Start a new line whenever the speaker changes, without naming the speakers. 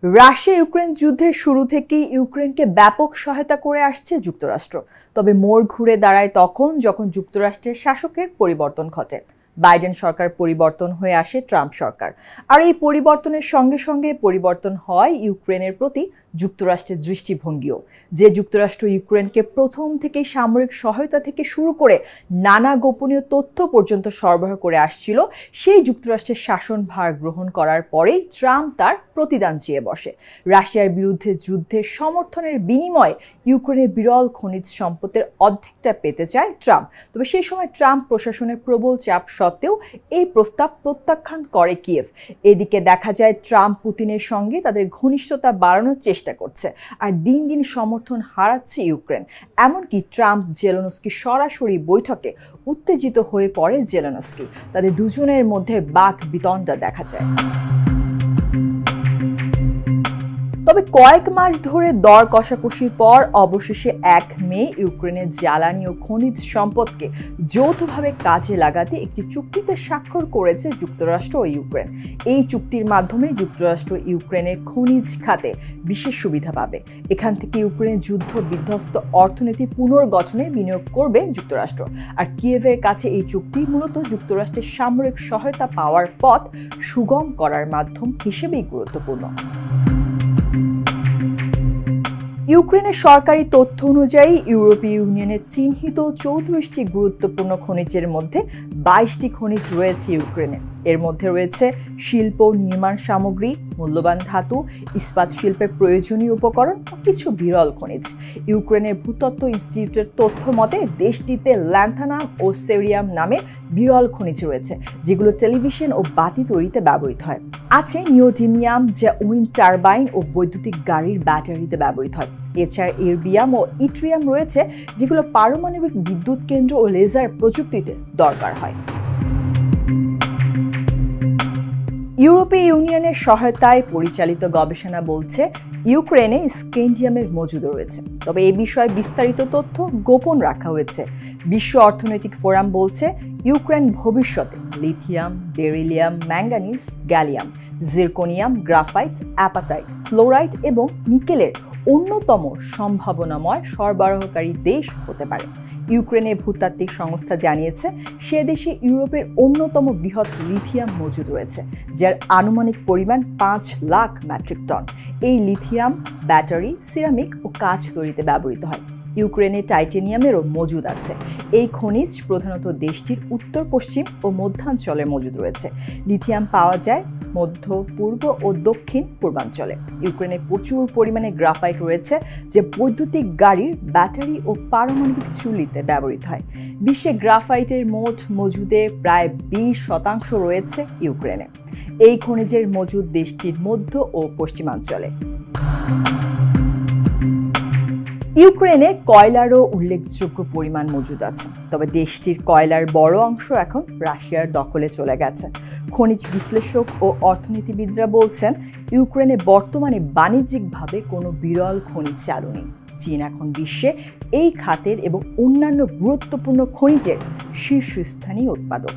Russia Ukraine যুদ্ধের শুরু থেকেই ইউক্রেনকে ব্যাপক সহায়তা করে আসছে যুক্তরাষ্ট্র। তবে মোড় ঘুরে দাঁড়ায় তখন যখন যুক্তরাষ্ট্রের শাসকের পরিবর্তন ঘটে। বাইডেন সরকার পরিবর্তন হয়ে আসে ট্রাম্প সরকার। আর এই পরিবর্তনের সঙ্গে সঙ্গে পরিবর্তন হয় ইউক্রেনের প্রতি যুক্তরাষ্ট্রের দৃষ্টিভঙ্গিও। যে যুক্তরাষ্ট্র ইউক্রেনকে প্রথম থেকে সামরিক সহায়তা থেকে শুরু করে নানা গোপনীয় তথ্য পর্যন্ত সরবরাহ করে আসছিল, সেই যুক্তরাষ্ট্রের শাসনভার গ্রহণ করার পরেই ট্রাম্প তার প্রতিদান চেয়ে বসে। রাশিয়ার বিরুদ্ধে যুদ্ধের সমর্থনের বিনিময়ে ইউক্রেনের বিরল খনিজ সম্পদের অর্ধেকটা পেতে চায় ট্রাম্প। তবে সেই সময় ট্রাম্প প্রশাসনের প্রবল চাপ সত্ত্বেও এই প্রস্তাব প্রত্যাখ্যান করে কিয়েভ। এদিকে দেখা যায় ট্রাম্প পুতিনের সঙ্গে তাদের ঘনিষ্ঠতা বাড়ানোর চেষ্টা করছে, আর দিন দিন সমর্থন হারাচ্ছে ইউক্রেন। এমনকি ট্রাম্প জেলেনস্কি সরাসরি বৈঠকে উত্তেজিত হয়ে পড়ে জেলেনস্কি। তাদের দুজনের মধ্যে বাক বিতণ্ডা দেখা যায়। তবে কয়েক মাস ধরে দর কষাকষির পর অবশেষে 1 মে ইউক্রেনের জ্বালানি ও খনিজ সম্পদকে যৌথভাবে কাজে লাগাতে একটি চুক্তিতে স্বাক্ষর করেছে যুক্তরাষ্ট্র ও ইউক্রেন। এই চুক্তির মাধ্যমে যুক্তরাষ্ট্র ইউক্রেনের খনিজ খাতে বিশেষ সুবিধা পাবে। এখান থেকে ইউক্রেনের যুদ্ধ বিধ্বস্ত অর্থনীতি পুনর্গঠনে বিনিয়োগ করবে যুক্তরাষ্ট্র। আর কিয়েভের কাছে এই চুক্তি মূলত যুক্তরাষ্ট্রের সামরিক সহায়তা পাওয়ার পথ সুগম করার মাধ্যম হিসেবেই গুরুত্বপূর্ণ। ইউক্রেনের সরকারি তথ্য অনুযায়ী ইউরোপীয় ইউনিয়নের চিহ্নিত 34টি গুরুত্বপূর্ণ খনিজের মধ্যে 22টি খনিজ রয়েছে ইউক্রেনে। এর মধ্যে রয়েছে শিল্প, নির্মাণ সামগ্রী, মূল্যবান ধাতু, ইস্পাত শিল্পের প্রয়োজনীয় উপকরণ ও কিছু বিরল খনিজ। ইউক্রেনের ভূতত্ত্ব ইনস্টিটিউটের তথ্য মতে দেশটিতে ল্যান্থানাম ও সেরিয়াম নামে বিরল খনিজ রয়েছে, যেগুলো টেলিভিশন ও বাতি তৈরিতে ব্যবহৃত হয়। আছে নিওডিমিয়াম, যা উইন্ড টারবাইন ও বৈদ্যুতিক গাড়ির ব্যাটারিতে ব্যবহৃত হয়। এছাড়া এরবিয়াম ও ইট্রিয়াম রয়েছে, যেগুলো পারমাণবিক বিদ্যুৎ কেন্দ্র ও লেজার প্রযুক্তিতে দরকার হয়। ইউরোপীয় ইউনিয়নের সহায়তায় পরিচালিত গবেষণা বলছে ইউক্রেনে স্ক্যান্ডিয়ামের মজুদ রয়েছে, তবে এ বিষয়ে বিস্তারিত তথ্য গোপন রাখা হয়েছে। বিশ্ব অর্থনৈতিক ফোরাম বলছে ইউক্রেন ভবিষ্যতে lithium, beryllium, manganese, gallium, zirconium, graphite, apatite, fluorite এবং নিকেলের অন্যতম সম্ভাবনাময় সরবরাহকারী দেশ হতে পারে। ইউক্রেনের ভূতাত্ত্বিক সংস্থা জানিয়েছে সে দেশে ইউরোপের অন্যতম বৃহৎ লিথিয়াম মজুদ রয়েছে, যার আনুমানিক পরিমাণ 5 লাখ মেট্রিক টন। এই লিথিয়াম ব্যাটারি, সিরামিক ও কাঁচ তৈরিতে ব্যবহৃত হয়। ইউক্রেনে টাইটেনিয়ামেরও মজুদ আছে। এই খনিজ প্রধানত দেশটির উত্তর পশ্চিম ও মধ্যাঞ্চলে মজুদ রয়েছে। লিথিয়াম পাওয়া যায় মধ্য, পূর্ব ও দক্ষিণ পূর্বাঞ্চলে। ইউক্রেনে প্রচুর পরিমাণে গ্রাফাইট রয়েছে, যে বৈদ্যুতিক গাড়ির ব্যাটারি ও পারমাণবিক চুল্লিতে ব্যবহৃত হয়। বিশ্বে গ্রাফাইটের মোট মজুদের প্রায় 20% রয়েছে ইউক্রেনে। এই খনিজের মজুদ দেশটির মধ্য ও পশ্চিমাঞ্চলে। ইউক্রেনে কয়লারও উল্লেখযোগ্য পরিমাণ মজুদ আছে, তবে দেশটির কয়লার বড় অংশ এখন রাশিয়ার দখলে চলে গেছে। খনিজ বিশ্লেষক ও অর্থনীতিবিদরা বলছেন ইউক্রেনে বর্তমানে বাণিজ্যিকভাবে কোনো বিরল খনিজ চালু নেই। চীন এখন বিশ্বে এই খাতের এবং অন্যান্য গুরুত্বপূর্ণ খনিজের শীর্ষস্থানীয় উৎপাদক।